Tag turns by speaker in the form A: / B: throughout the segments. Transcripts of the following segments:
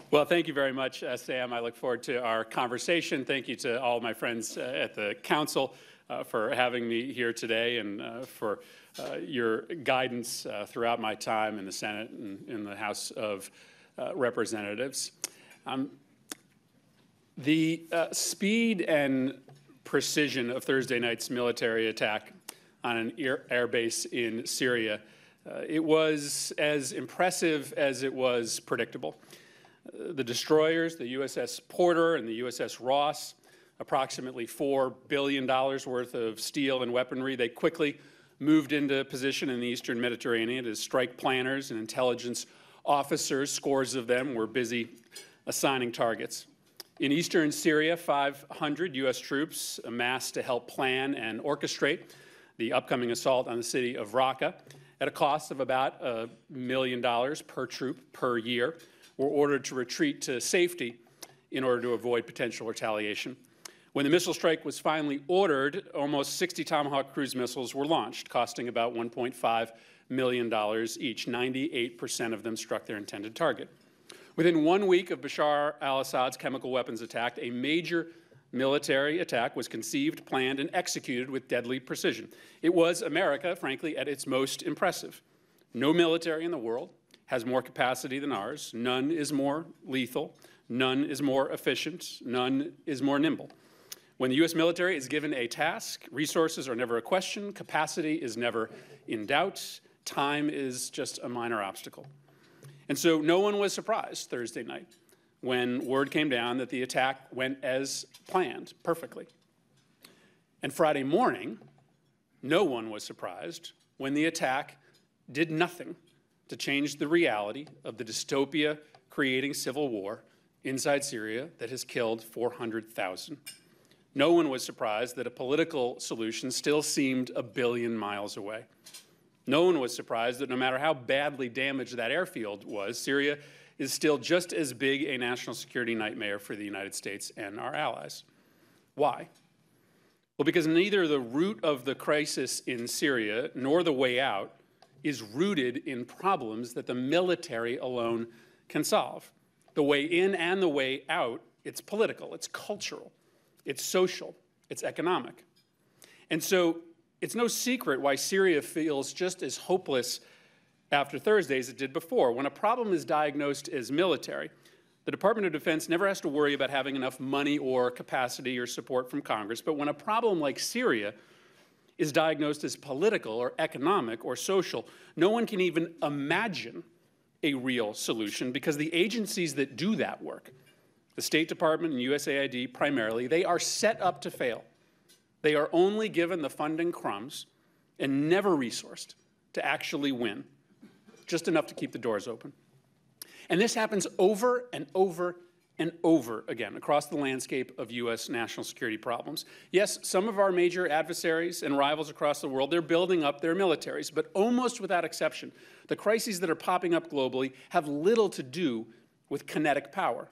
A: Well, thank you very much, Sam. I look forward to our conversation. Thank you to all my friends at the Council for having me here today and for your guidance throughout my time in the Senate and in the House of Representatives. The speed and precision of Thursday night's military attack on an air base in Syria, it was as impressive as it was predictable. The destroyers, the USS Porter and the USS Ross, approximately $4 billion worth of steel and weaponry, they quickly moved into position in the eastern Mediterranean as strike planners and intelligence officers, scores of them, were busy assigning targets. In eastern Syria, 500 U.S. troops amassed to help plan and orchestrate the upcoming assault on the city of Raqqa at a cost of about $1 million per troop per year, were ordered to retreat to safety in order to avoid potential retaliation. When the missile strike was finally ordered, almost 60 Tomahawk cruise missiles were launched, costing about $1.5 million each. 98% of them struck their intended target. Within 1 week of Bashar al-Assad's chemical weapons attack, a major military attack was conceived, planned, and executed with deadly precision. It was America, frankly, at its most impressive. No military in the world has more capacity than ours. None is more lethal. None is more efficient. None is more nimble. When the U.S. military is given a task, resources are never a question, capacity is never in doubt, time is just a minor obstacle. And so no one was surprised Thursday night when word came down that the attack went as planned, perfectly. And Friday morning, no one was surprised when the attack did nothing to change the reality of the dystopia creating civil war inside Syria that has killed 400,000. No one was surprised that a political solution still seemed a billion miles away. No one was surprised that no matter how badly damaged that airfield was, Syria is still just as big a national security nightmare for the United States and our allies. Why? Well, because neither the root of the crisis in Syria nor the way out is rooted in problems that the military alone can solve. The way in and the way out, it's political, it's cultural, it's social, it's economic. And so it's no secret why Syria feels just as hopeless after Thursday as it did before. When a problem is diagnosed as military, the Department of Defense never has to worry about having enough money or capacity or support from Congress. But when a problem like Syria is diagnosed as political or economic or social, no one can even imagine a real solution because the agencies that do that work, the State Department and USAID primarily, they are set up to fail. They are only given the funding crumbs and never resourced to actually win, just enough to keep the doors open. And this happens over and over and over again across the landscape of U.S. national security problems. Yes, some of our major adversaries and rivals across the world, they're building up their militaries, but almost without exception, the crises that are popping up globally have little to do with kinetic power.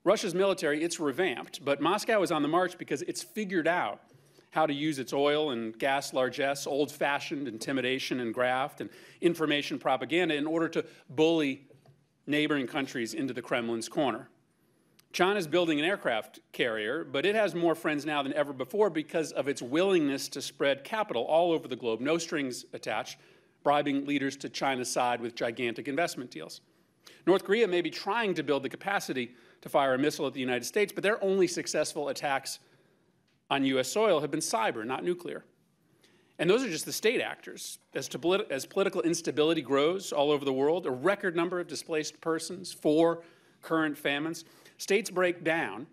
A: Russia's military, it's revamped, but Moscow is on the march because it's figured out how to use its oil and gas largesse, old-fashioned intimidation and graft and information propaganda in order to bully neighboring countries into the Kremlin's corner. China's building an aircraft carrier, but it has more friends now than ever before because of its willingness to spread capital all over the globe, no strings attached, bribing leaders to China's side with gigantic investment deals. North Korea may be trying to build the capacity to fire a missile at the United States, but their only successful attacks on U.S. soil have been cyber, not nuclear. And those are just the state actors. As political instability grows all over the world, a record number of displaced persons, 4 current famines, states break down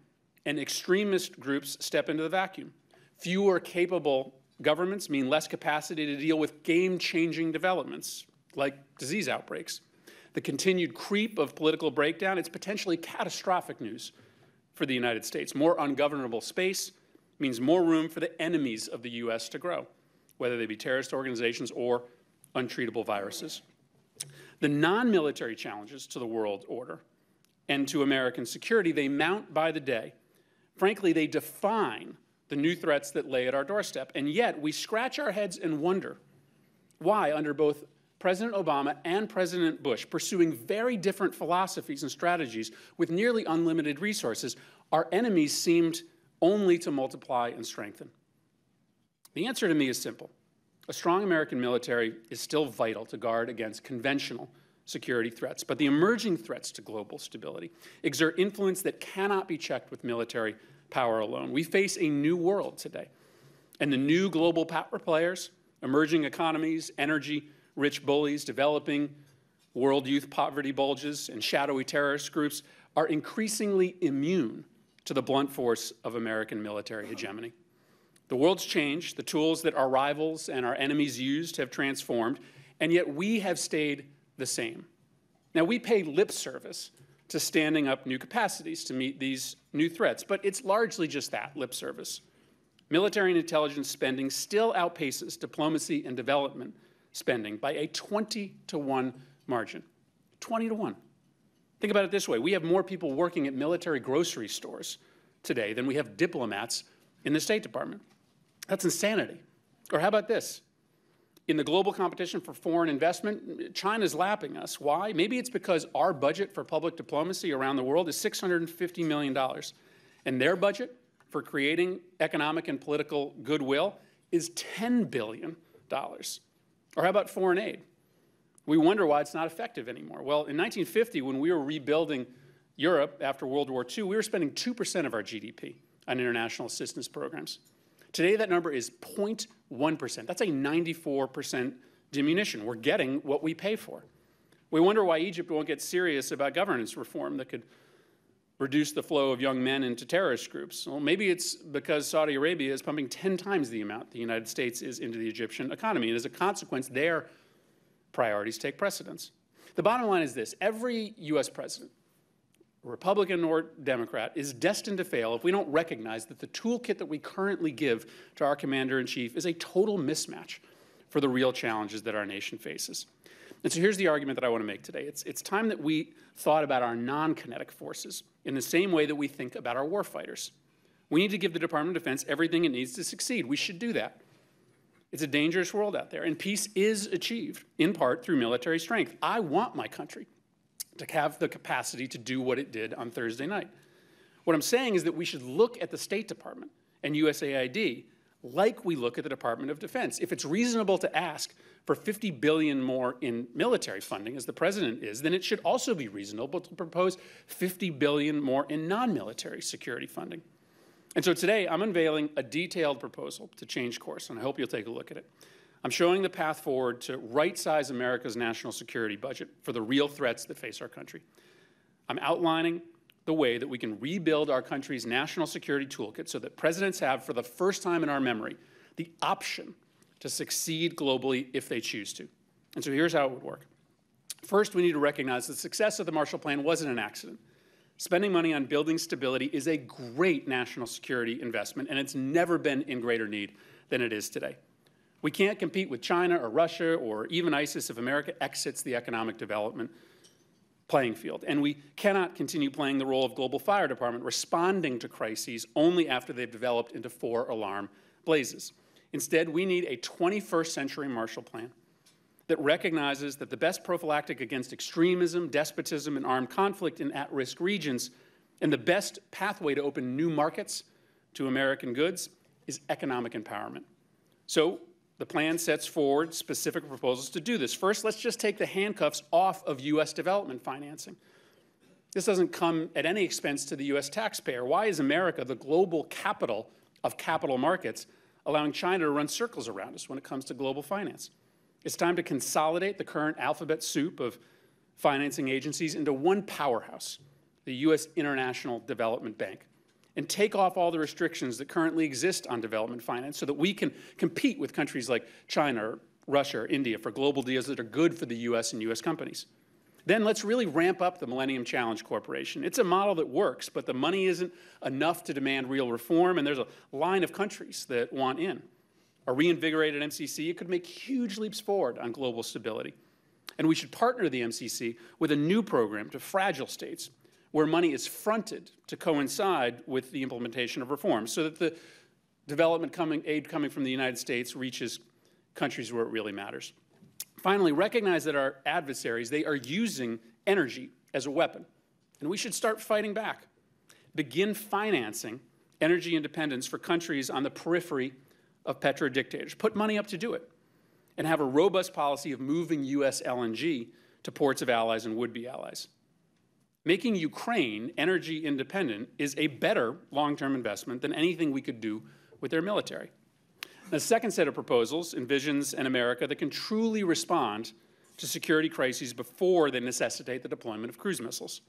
A: and extremist groups step into the vacuum. Fewer capable governments mean less capacity to deal with game-changing developments like disease outbreaks. The continued creep of political breakdown, it's potentially catastrophic news for the United States. More ungovernable space means more room for the enemies of the U.S. to grow, whether they be terrorist organizations or untreatable viruses. The non-military challenges to the world order and to American security, they mount by the day. Frankly, they define the new threats that lay at our doorstep. And yet, we scratch our heads and wonder why, under both President Obama and President Bush, pursuing very different philosophies and strategies with nearly unlimited resources, our enemies seemed only to multiply and strengthen. The answer to me is simple. A strong American military is still vital to guard against conventional security threats, but the emerging threats to global stability exert influence that cannot be checked with military power alone. We face a new world today, and the new global power players, emerging economies, energy-rich bullies, developing world youth poverty bulges, and shadowy terrorist groups are increasingly immune to the blunt force of American military hegemony. The world's changed, the tools that our rivals and our enemies used have transformed, and yet we have stayed the same. Now, we pay lip service to standing up new capacities to meet these new threats, but it's largely just that, lip service. Military and intelligence spending still outpaces diplomacy and development spending by a 20-to-1 margin. 20-to-1. Think about it this way. We have more people working at military grocery stores today than we have diplomats in the State Department. That's insanity. Or how about this? In the global competition for foreign investment, China's lapping us. Why? Maybe it's because our budget for public diplomacy around the world is $650 million, and their budget for creating economic and political goodwill is $10 billion. Or how about foreign aid? We wonder why it's not effective anymore. Well, in 1950, when we were rebuilding Europe after World War II, we were spending 2% of our GDP on international assistance programs. Today, that number is 0.1%. That's a 94% diminution. We're getting what we pay for. We wonder why Egypt won't get serious about governance reform that could reduce the flow of young men into terrorist groups. Well, maybe it's because Saudi Arabia is pumping 10 times the amount the United States is into the Egyptian economy, and as a consequence, their priorities take precedence. The bottom line is this: every U.S. president, Republican or Democrat, is destined to fail if we don't recognize that the toolkit that we currently give to our commander-in-chief is a total mismatch for the real challenges that our nation faces. And so here's the argument that I want to make today. It's time that we thought about our non-kinetic forces in the same way that we think about our warfighters. We need to give the Department of Defense everything it needs to succeed. We should do that. It's a dangerous world out there, and peace is achieved, in part, through military strength. I want my country to have the capacity to do what it did on Thursday night. What I'm saying is that we should look at the State Department and USAID like we look at the Department of Defense. If it's reasonable to ask for $50 billion more in military funding, as the president is, then it should also be reasonable to propose $50 billion more in non-military security funding. And so today, I'm unveiling a detailed proposal to change course, and I hope you'll take a look at it. I'm showing the path forward to right-size America's national security budget for the real threats that face our country. I'm outlining the way that we can rebuild our country's national security toolkit so that presidents have, for the first time in our memory, the option to succeed globally if they choose to. And so here's how it would work. First, we need to recognize the success of the Marshall Plan wasn't an accident. Spending money on building stability is a great national security investment, and it's never been in greater need than it is today. We can't compete with China or Russia or even ISIS if America exits the economic development playing field. And we cannot continue playing the role of global fire department, responding to crises only after they've developed into 4-alarm blazes. Instead, we need a 21st century Marshall Plan that recognizes that the best prophylactic against extremism, despotism, and armed conflict in at-risk regions, and the best pathway to open new markets to American goods, is economic empowerment. So the plan sets forward specific proposals to do this. First, let's just take the handcuffs off of U.S. development financing. This doesn't come at any expense to the U.S. taxpayer. Why is America, the global capital of capital markets, allowing China to run circles around us when it comes to global finance? It's time to consolidate the current alphabet soup of financing agencies into one powerhouse, the U.S. International Development Bank, and take off all the restrictions that currently exist on development finance so that we can compete with countries like China, or Russia, or India for global deals that are good for the U.S. and U.S. companies. Then let's really ramp up the Millennium Challenge Corporation. It's a model that works, but the money isn't enough to demand real reform, and there's a line of countries that want in. A reinvigorated MCC could make huge leaps forward on global stability. And we should partner the MCC with a new program to fragile states where money is fronted to coincide with the implementation of reforms so that the development aid coming from the United States reaches countries where it really matters. Finally, recognize that our adversaries, they are using energy as a weapon, and we should start fighting back. Begin financing energy independence for countries on the periphery of petrodictators. Put money up to do it, and have a robust policy of moving U.S. LNG to ports of allies and would-be allies. Making Ukraine energy independent is a better long-term investment than anything we could do with their military. The second set of proposals envisions an America that can truly respond to security crises before they necessitate the deployment of cruise missiles.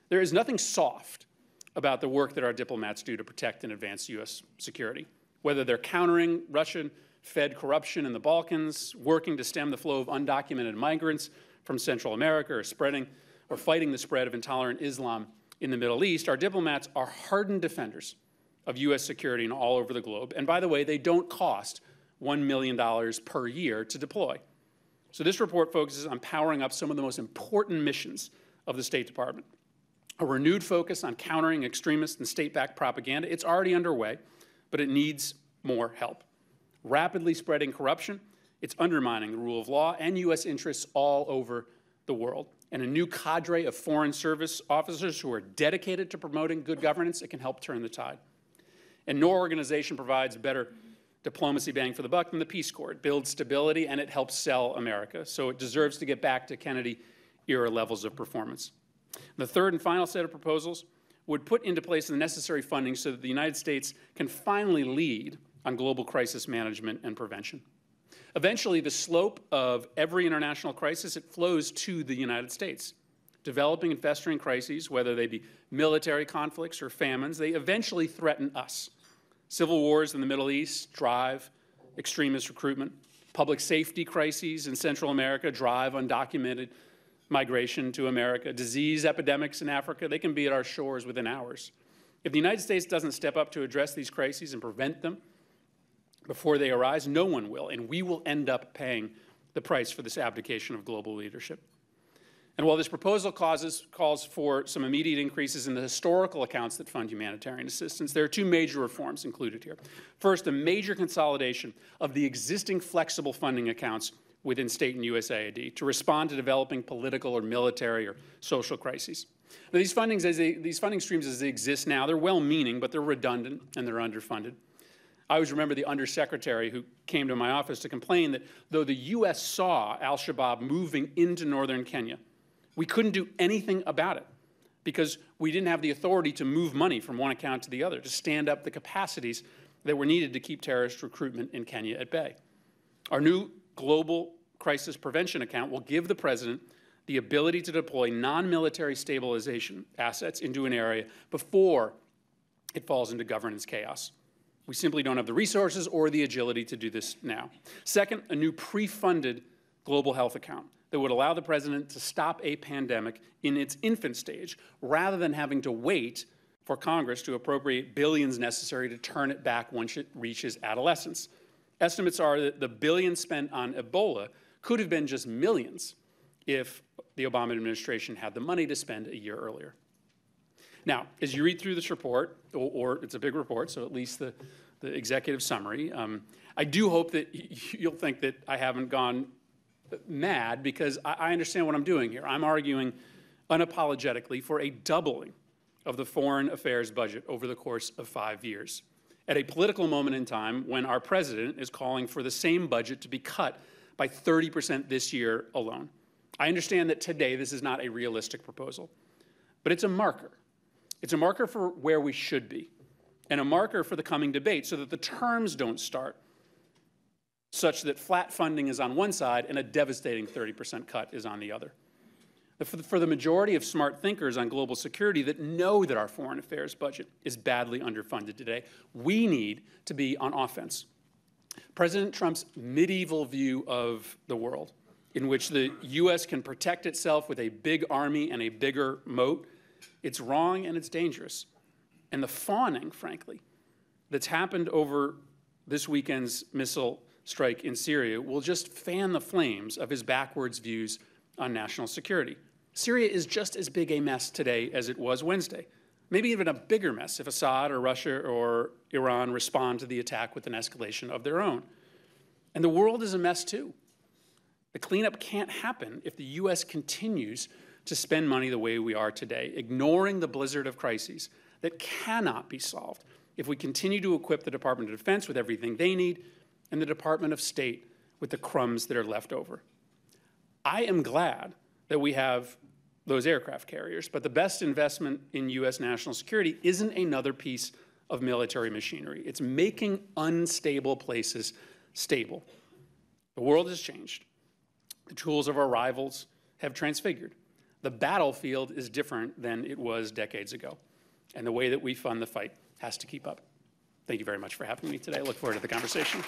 A: There is nothing soft about the work that our diplomats do to protect and advance U.S. security, whether they're countering Russian-fed corruption in the Balkans, working to stem the flow of undocumented migrants from Central America, or fighting the spread of intolerant Islam in the Middle East. Our diplomats are hardened defenders of U.S. security all over the globe. And by the way, they don't cost $1 million per year to deploy. So this report focuses on powering up some of the most important missions of the State Department. A renewed focus on countering extremist and state-backed propaganda. It's already underway, but it needs more help. Rapidly spreading corruption. It's undermining the rule of law and U.S. interests all over the world. And a new cadre of Foreign Service officers who are dedicated to promoting good governance. It can help turn the tide. And no organization provides better diplomacy bang for the buck than the Peace Corps. It builds stability and it helps sell America. So it deserves to get back to Kennedy-era levels of performance. The third and final set of proposals would put into place the necessary funding so that the United States can finally lead on global crisis management and prevention. Eventually, the slope of every international crisis, it flows to the United States. Developing and festering crises, whether they be military conflicts or famines, they eventually threaten us. Civil wars in the Middle East drive extremist recruitment. Public safety crises in Central America drive undocumented migration to America. Disease epidemics in Africa, they can be at our shores within hours. If the United States doesn't step up to address these crises and prevent them before they arise, no one will, and we will end up paying the price for this abdication of global leadership. And while this proposal calls for some immediate increases in the historical accounts that fund humanitarian assistance, there are two major reforms included here. First, a major consolidation of the existing flexible funding accounts within state and USAID to respond to developing political or military or social crises. Now, these funding streams as they exist now, they're well-meaning, but they're redundant and they're underfunded. I always remember the undersecretary who came to my office to complain that though the U.S. saw al-Shabaab moving into northern Kenya, we couldn't do anything about it because we didn't have the authority to move money from one account to the other, to stand up the capacities that were needed to keep terrorist recruitment in Kenya at bay. Our new global crisis prevention account will give the president the ability to deploy non-military stabilization assets into an area before it falls into governance chaos. We simply don't have the resources or the agility to do this now. Second, a new pre-funded global health account that would allow the president to stop a pandemic in its infant stage rather than having to wait for Congress to appropriate billions necessary to turn it back once it reaches adolescence. Estimates are that the billions spent on Ebola could have been just millions if the Obama administration had the money to spend a year earlier. Now, as you read through this report, or it's a big report, so at least the executive summary, I do hope that you'll think that I haven't gone mad because I understand what I'm doing here. I'm arguing unapologetically for a doubling of the foreign affairs budget over the course of 5 years, at a political moment in time when our president is calling for the same budget to be cut by 30% this year alone. I understand that today this is not a realistic proposal, but it's a marker. It's a marker for where we should be, and a marker for the coming debate so that the terms don't start such that flat funding is on one side and a devastating 30% cut is on the other. For the majority of smart thinkers on global security that know that our foreign affairs budget is badly underfunded today, we need to be on offense. President Trump's medieval view of the world, in which the U.S. can protect itself with a big army and a bigger moat, it's wrong and it's dangerous. And the fawning, frankly, that's happened over this weekend's missile strike in Syria will just fan the flames of his backwards views on national security. Syria is just as big a mess today as it was Wednesday, maybe even a bigger mess if Assad or Russia or Iran respond to the attack with an escalation of their own. And the world is a mess too. The cleanup can't happen if the U.S. continues to spend money the way we are today, ignoring the blizzard of crises that cannot be solved if we continue to equip the Department of Defense with everything they need and the Department of State with the crumbs that are left over. I am glad that we have those aircraft carriers, but the best investment in U.S. national security isn't another piece of military machinery. It's making unstable places stable. The world has changed. The tools of our rivals have transfigured. The battlefield is different than it was decades ago, and the way that we fund the fight has to keep up. Thank you very much for having me today. I look forward to the conversation.